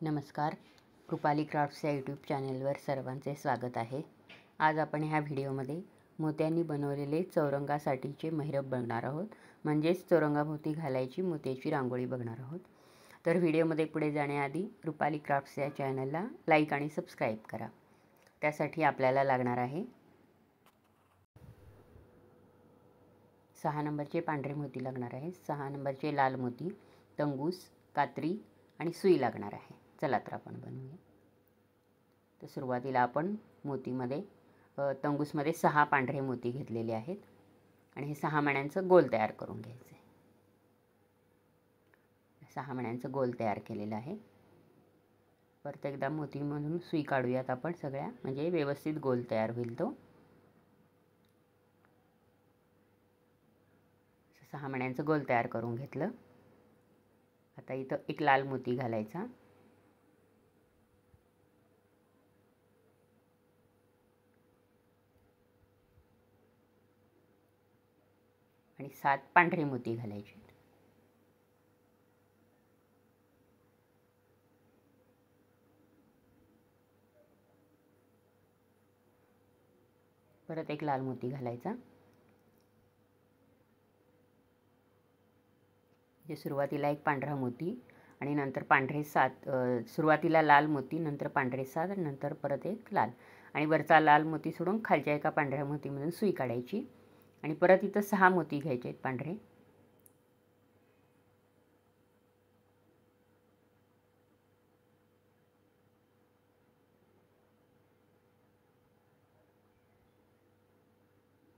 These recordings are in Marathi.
नमस्कार, रुपाली क्राफ्ट्स या यूट्यूब चॅनलवर सर्वांचे स्वागत आहे। आज आपण ह्या व्हिडिओमध्ये मोत्यांनी बनवलेले चौरंगासाठीचे महिरप बघणार आहोत, म्हणजेच चौरंगाभोवती घालायची मोत्याची रांगोळी बघणार आहोत। तर व्हिडिओमध्ये पुढे जाण्याआधी रुपाली क्राफ्ट्स या चॅनलला लाईक आणि सबस्क्राईब करा। त्यासाठी आपल्याला लागणार आहे 6 नंबरचे पांढरे मोती लागणार आहे, 6 नंबरचे लाल मोती, तंगूस, कात्री आणि सुई लागणार आहे। चला तर आपण बनवूया। तर सुरुवातीला आपण मोतीमध्ये तंगूसमध्ये 6 पांढरे मोती घेतलेले आहेत आणि हे 6 मण्यांचं गोल तयार करून घ्यायचं आहे। 6 मण्यांचं गोल तयार केलेलं आहे। परत एकदा मोतीमधून सुई काढूयात आपण सगळ्या, म्हणजे व्यवस्थित गोल तयार होईल तो। 6 मण्यांचं गोल तयार करून घेतलं। आता इथं एक लाल मोती घालायचा आणि 7 पांढरे मोती घालायचे। परत एक लाल मोती घालायचा। जे सुरुवातीला एक पांढरा मोती आणि नंतर पांढरे 7, सुरुवातीला लाल मोती, नंतर पांढरे 7 आणि नंतर परत एक लाल, आणि वरचा लाल मोती सोडून खालच्या एका पांढऱ्या मोतीमधून सुई काढायची आणि परत इथं 6 मोती घ्यायचे आहेत पांढरे।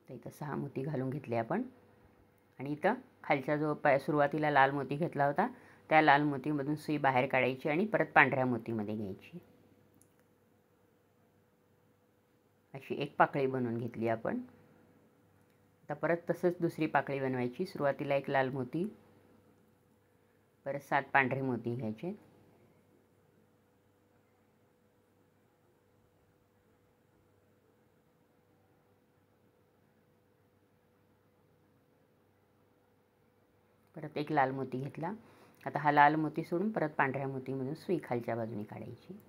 तर इथं 6 मोती घालून घेतले आपण आणि इथं खालचा जो सुरुवातीला लाल मोती घेतला होता त्या लाल मोतीमधून सुई बाहेर काढायची आणि परत पांढऱ्या मोतीमध्ये घ्यायची। अशी एक पाकळी बनवून घेतली आपण। आता परत तसंच दुसरी पाकळी बनवायची। सुरुवातीला एक लाल मोती, परत 7 पांढरे मोती घ्यायचे, परत एक लाल मोती घेतला। आता हा लाल मोती सोडून परत पांढऱ्या मोतीमधून सुई खालच्या बाजूने काढायची।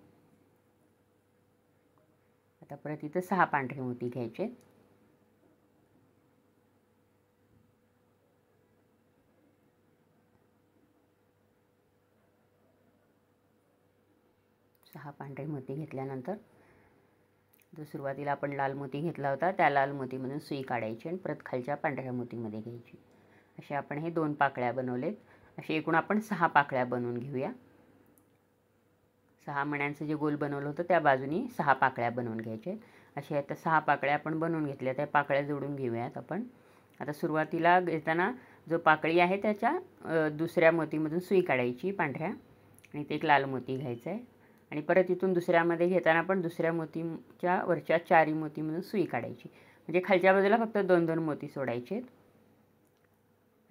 आता परत इथं 6 पांढरे मोती घ्यायचे, सहा पांढरे मोती घेतल्यानंतर जो सुरुवातीला आपण लाल मोती घेतला होता त्या लाल मोतीमधून सुई काढायची आणि परत खालच्या पांढऱ्या मोतीमध्ये घ्यायची। असे आपण हे 2 पाकळ्या बनवलेत। असे एकूण आपण 6 पाकळ्या बनवून घेऊया। 6 मण्यांचं जे गोल बनवलं होतं त्या बाजूनी 6 पाकळ्या बनवून घ्यायचे। असे आता 6 पाकळ्या आपण बनवून घेतल्या, त्या पाकळ्या जोडून घेऊयात आपण। आता सुरुवातीला घेताना जो पाकळी आहे त्याच्या दुसऱ्या मोतीमधून सुई काढायची पांढऱ्या आणि ते एक लाल मोती घ्यायचं आहे आणि परत इथून दुसऱ्यामध्ये घेताना पण दुसऱ्या मोतीच्या वरच्या 4 मोतीमधून सुई काढायची, म्हणजे खालच्या बाजूला फक्त 2-2 मोती सोडायचे।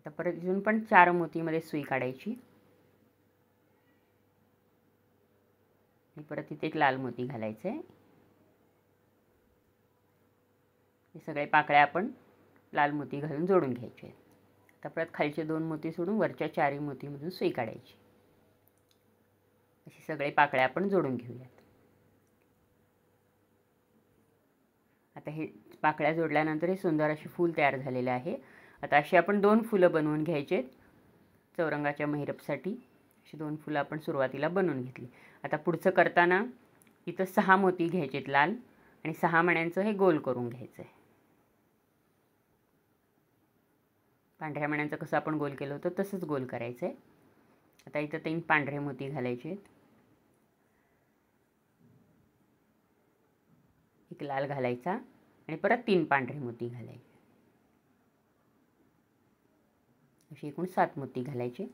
आता परत इथून पण 4 मोतीमध्ये सुई काढायची आणि परत इथे एक लाल मोती घालायचं आहे। हे सगळे पाकळ्या आपण लाल मोती घालून जोडून घ्यायचे। आता परत खालचे 2 मोती सोडून वरच्या 4 मोतीमधून सुई काढायची। असे सगळे पाकळ्या आपण जोडून घेऊयात। आता हे पाकळ्या जोडल्यानंतर हे सुंदर असे फूल तयार झालेले आहे। आता अशी आपण 2 फुलं बनवून घ्यायचे चौरंगाच्या महिरपसाठी। अशी 2 फुलं आपण सुरुवातीला बनवून घेतली। आता पुढचं करताना इथं 6 मोती घ्यायचेत लाल आणि 6 मण्यांचं हे गोल करून घ्यायचं आहे। पांढऱ्या मण्यांचं कसं आपण गोल केलं होतं तसंच गोल करायचं आहे। आता इथं 3 पांढरे मोती घालायचे आहेत, एक लाल घालायचा आणि परत 3 पांढरे मोती घालायचे। अशी एकूण 7 मोती घालायचे।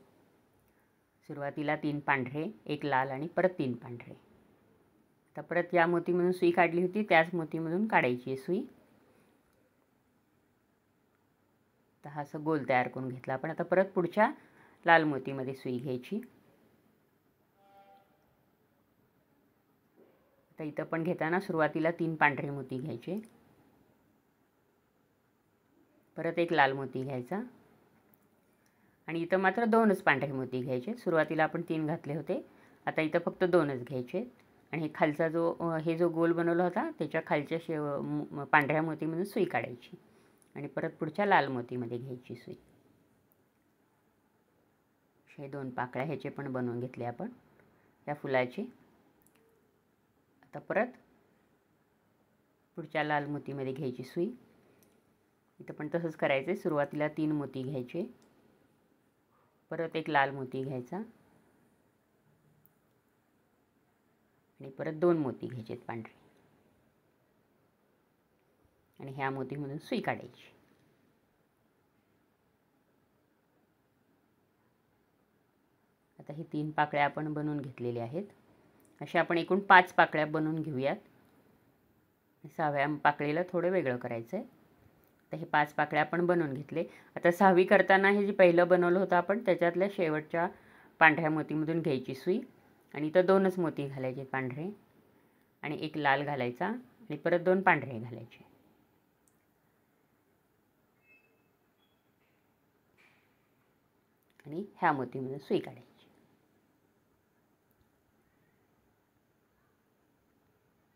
सुरुवातीला 3 पांढरे, एक लाल आणि परत 3 पांढरे। आता परत या मोतीमधून सुई काढली होती त्याच मोतीमधून काढायची आहे सुई। तर हा असं गोल तयार करून घेतला आपण। आता परत पुढच्या लाल मोतीमध्ये सुई घ्यायची। आता इथं पण घेताना सुरुवातीला 3 पांढरे मोती घ्यायचे, परत एक लाल मोती घ्यायचा आणि इथं मात्र 2च पांढरे मोती घ्यायचे। सुरुवातीला आपण 3 घातले होते, आता इथं फक्त 2च घ्यायचे आणि हे खालचा हे जो गोल बनवला होता त्याच्या खालच्या पांढऱ्या मोतीमधून सुई काढायची आणि परत पुढच्या लाल मोतीमध्ये घ्यायची सुई. हे 2 पाकळ्या ह्याचे पण बनवून घेतले आपण या फुलाचे. आता परत पुढच्या लाल मोतीमध्ये घ्यायची सुई. इथं पण तसंच करायचं. सुरुवातीला 3 मोती घ्यायचे, परत एक लाल मोती घ्यायचा आणि परत 2 मोती घ्यायचे पांढरे आणि ह्या मोतीमधून सुई काढायची. आता ही 3 पाकळ्या आपण बनवून घेतलेल्या आहेत. अशा आपण एकूण 5 पाकळ्या बनवून घेऊयात. 6व्या पाकळीला थोडं वेगळं करायचं आहे. तर हे 5 पाकळ्या आपण बनवून घेतले. आता 6वी करताना हे जे पहिलं बनवलं होतं आपण त्याच्यातल्या शेवटच्या पांढऱ्या मोतीमधून घ्यायची सुई आणि इथं 2च मोती घालायचे पांढरे आणि एक लाल घालायचा आणि परत 2 पांढरे घालायचे आणि ह्या मोतीमधून सुई काढायची.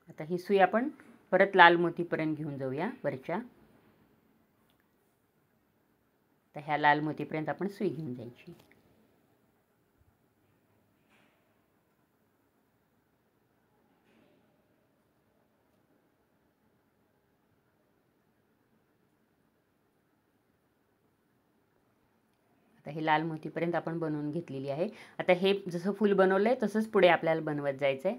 आता ही सुई आपण परत लाल मोतीपर्यंत घेऊन जाऊया वरच्या. तर ह्या लाल मोतीपर्यंत आपण सुई घेऊन जायची. आता हे लाल मोतीपर्यंत आपण बनवून घेतलेली आहे. आता हे जसं फूल बनवलं आहे तसंच पुढे आपल्याला बनवत जायचं आहे.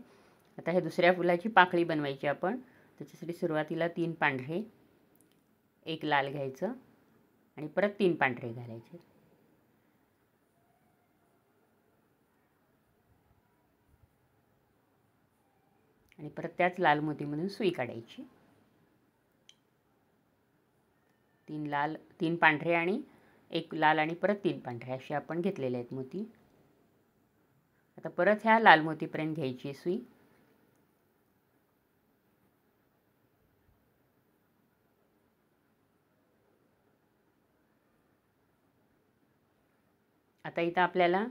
आता हे दुसऱ्या फुलाची पाकळी बनवायची आपण. त्याच्यासाठी सुरुवातीला 3 पांढरे, एक लाल घ्यायचं आणि परत 3 पांढरे घालायचे आणि परत त्याच लाल मोतीमधून सुई काढायची. 3 पांढरे आणि एक लाल आणि परत 3 पांढरे असे आपण घेतलेले आहेत मोती. आता परत ह्या लाल मोतीपर्यंत घ्यायची सुई. आता इथं आपल्याला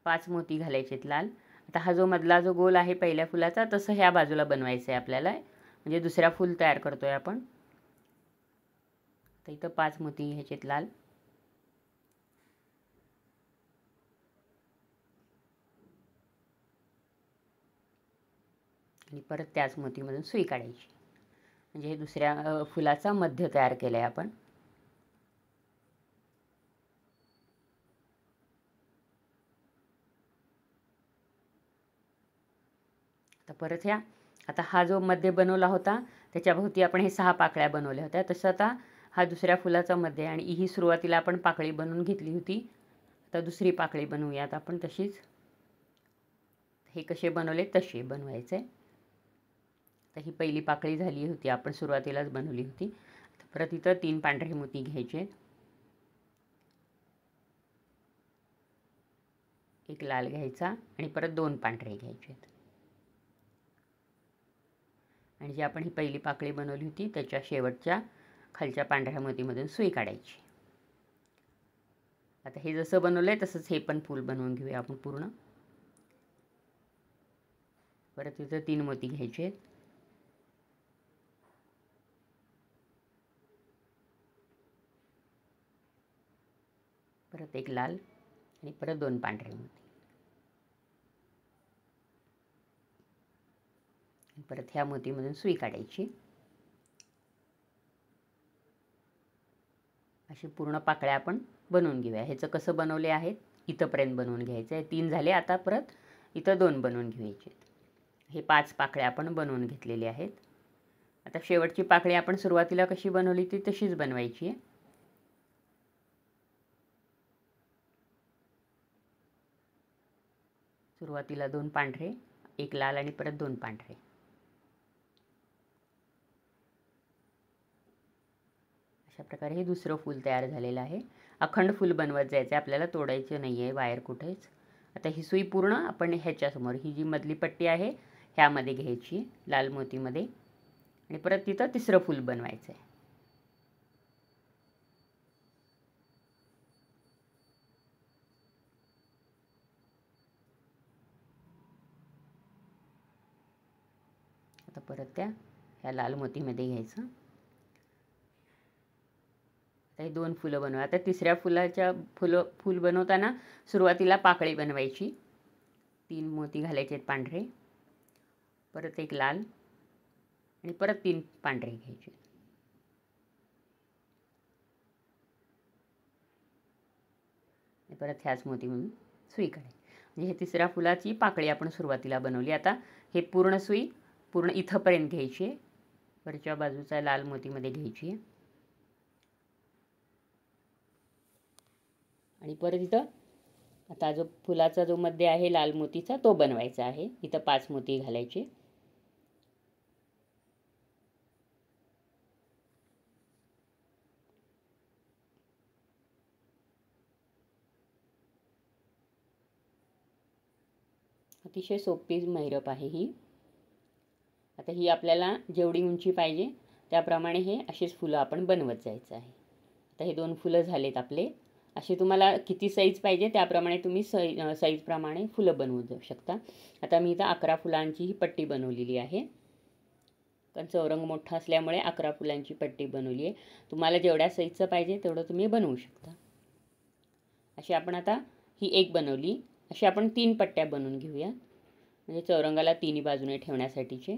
5 मोती घालायचे आहेत लाल. आता हा जो मधला जो गोल आहे पहिल्या फुलाचा तसं ह्या बाजूला बनवायचं आहे आपल्याला, म्हणजे दुसऱ्या फूल तयार करतोय आपण. तर इथं 5 मोती घ्यायचे आहेत लाल आणि परत त्याच मोतीमधून सुई काढायची. म्हणजे हे दुसऱ्या फुलाचा मध्य तयार केला आहे आपण. आता परत आता हा जो मध्य बनवला होता त्याच्याभोवती आपण हे 6 पाकळ्या बनवल्या होत्या. तसं आता हा दुसऱ्या फुलाचा मध्य आणि ही सुरुवातीला आपण पाकळी बनवून घेतली होती. आता दुसरी पाकळी बनवूयात आपण तशीच. हे कसे बनवले तसे बनवायचे. तर ही पहिली पाकळी झाली होती, आपण सुरुवातीलाच बनवली होती. परत इथं 3 पांढरे मोती घ्यायचे, एक लाल घ्यायचा आणि परत 2 पांढरे घ्यायचे आणि जी आपण ही पहिली पाकळी बनवली होती त्याच्या शेवटच्या खालच्या पांढऱ्या मोतीमधून सुई काढायची. आता हे जसं बनवलंय तसंच हे पण फूल बनवून घेऊया आपण पूर्ण. परत इथं 3 मोती घ्यायचे, परत एक लाल आणि परत 2 पांढरे मोती, परत ह्या मोतीमधून सुई काढायची. अशी पूर्ण पाकळ्या आपण बनवून घेऊया. ह्याचं कसं बनवले आहेत इथंपर्यंत बनवून घ्यायचं आहे. 3 झाले, आता परत इथं 2 बनवून घ्यायचे. हे 5 पाकळ्या आपण बनवून घेतलेले आहेत. आता शेवटची पाकळी आपण सुरुवातीला कशी बनवली ती तशीच बनवायची आहे. सुरुवातीला 2 पांढरे, एक लाल आणि परत 2 पांढरे. अशा प्रकारे हे दुसरं फूल तयार झालेलं आहे. अखंड फूल बनवत जायचं आहे आपल्याला, तोडायचं नाही आहे वायर कुठेच. आता ही सुई पूर्ण आपण ह्याच्यासमोर ही जी मधली पट्टी आहे ह्यामध्ये घ्यायची लाल मोतीमध्ये आणि परत तिथं तिसरं फूल बनवायचं आहे. परत त्या ह्या लाल मोतीमध्ये घ्यायचं. आता हे 2 फुलं बनवा. आता तिसऱ्या फुलाच्या फूल बनवताना सुरुवातीला पाकळी बनवायची. 3 मोती घालायचे आहेत पांढरे, परत एक लाल आणि परत 3 पांढरे घ्यायचे. परत ह्याच मोतीमधून सुई काढायची. म्हणजे हे तिसऱ्या फुलाची पाकळी आपण सुरुवातीला बनवली. आता हे पूर्ण सुई पूर्ण इथंपर्यंत घ्यायची आहे. वरच्या बाजूचा लाल मोतीमध्ये घ्यायची आहे आणि परत इथं आता जो फुलाचा जो मध्य आहे लाल मोतीचा तो बनवायचा आहे. इथं 5 मोती घालायचे. अतिशय सोपी महिरप आहे ही. आता ही आपल्याला जेवढी उंची पाहिजे त्याप्रमाणे हे अशीच फुलं आपण बनवत जायचं आहे. आता हे 2 फुलं झालेत आपले. असे तुम्हाला किती साईज पाहिजे त्याप्रमाणे तुम्ही साईजप्रमाणे फुलं बनवू जाऊ शकता. आता मी इथं 11 फुलांची ही पट्टी बनवलेली आहे. कारण चौरंग मोठा असल्यामुळे 11 फुलांची पट्टी बनवली आहे. तुम्हाला जेवढ्या साईजचं पाहिजे तेवढं तुम्ही बनवू शकता. अशी आपण आता ही एक बनवली. अशी आपण 3 पट्ट्या बनवून घेऊया, म्हणजे चौरंगाला 3 बाजूने ठेवण्यासाठीचे.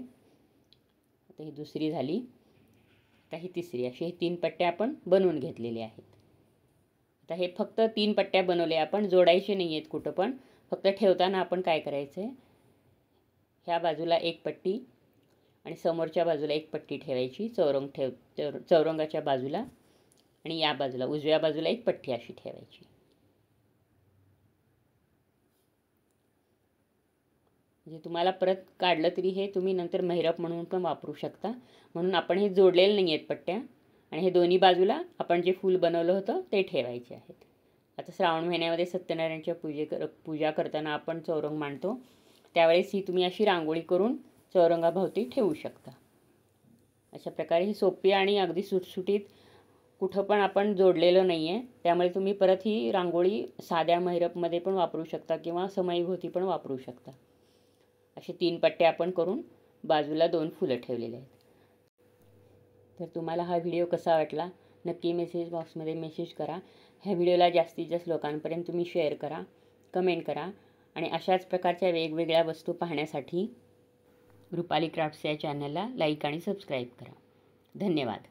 आता ही दुसरी झाली. आता ही तिसरी. अशी हे 3 पट्ट्या आपण बनवून घेतलेल्या आहेत. आता हे फक्त 3 पट्ट्या बनवल्या, आपण जोडायचे नाही आहेत कुठं पण. फक्त ठेवताना आपण काय करायचं आहे, ह्या बाजूला एक पट्टी आणि समोरच्या बाजूला एक पट्टी ठेवायची. चौरंगाच्या बाजूला आणि या बाजूला उजव्या बाजूला एक पट्टी अशी ठेवायची. म्हणजे तुम्हाला परत काढलं तरी हे तुम्ही नंतर महिरप म्हणून पण वापरू शकता. म्हणून आपण हे जोडलेले नाही आहेत पट्ट्या. आणि हे दोन्ही बाजूला आपण जे फूल बनवलं होतं ते ठेवायचे आहेत. आता श्रावण महिन्यामध्ये सत्यनारायणच्या पूजा करताना आपण चौरंग मांडतो, त्यावेळेस ही तुम्ही अशी रांगोळी करून चौरंगाभोवती ठेवू शकता. अशा प्रकारे ही सोपी आणि अगदी सुटसुटीत, कुठं पण आपण जोडलेलं नाही आहे, त्यामुळे तुम्ही परत ही रांगोळी साध्या महिरपमध्ये पण वापरू शकता किंवा समईभोवती पण वापरू शकता. असे 3 पट्ट्या आपण करून बाजूला 2 फुलं ठेवलेले आहेत. तर तुम्हाला हा व्हिडिओ कसा वाटला नक्की मेसेज बॉक्समध्ये मेसेज करा. ह्या व्हिडिओला जास्तीत जास्त लोकांपर्यंत तुम्ही शेअर करा, कमेंट करा आणि अशाच प्रकारच्या वेगवेगळ्या वस्तू पाहण्यासाठी रुपाली क्राफ्ट्स या चॅनलला लाईक आणि सबस्क्राईब करा. धन्यवाद.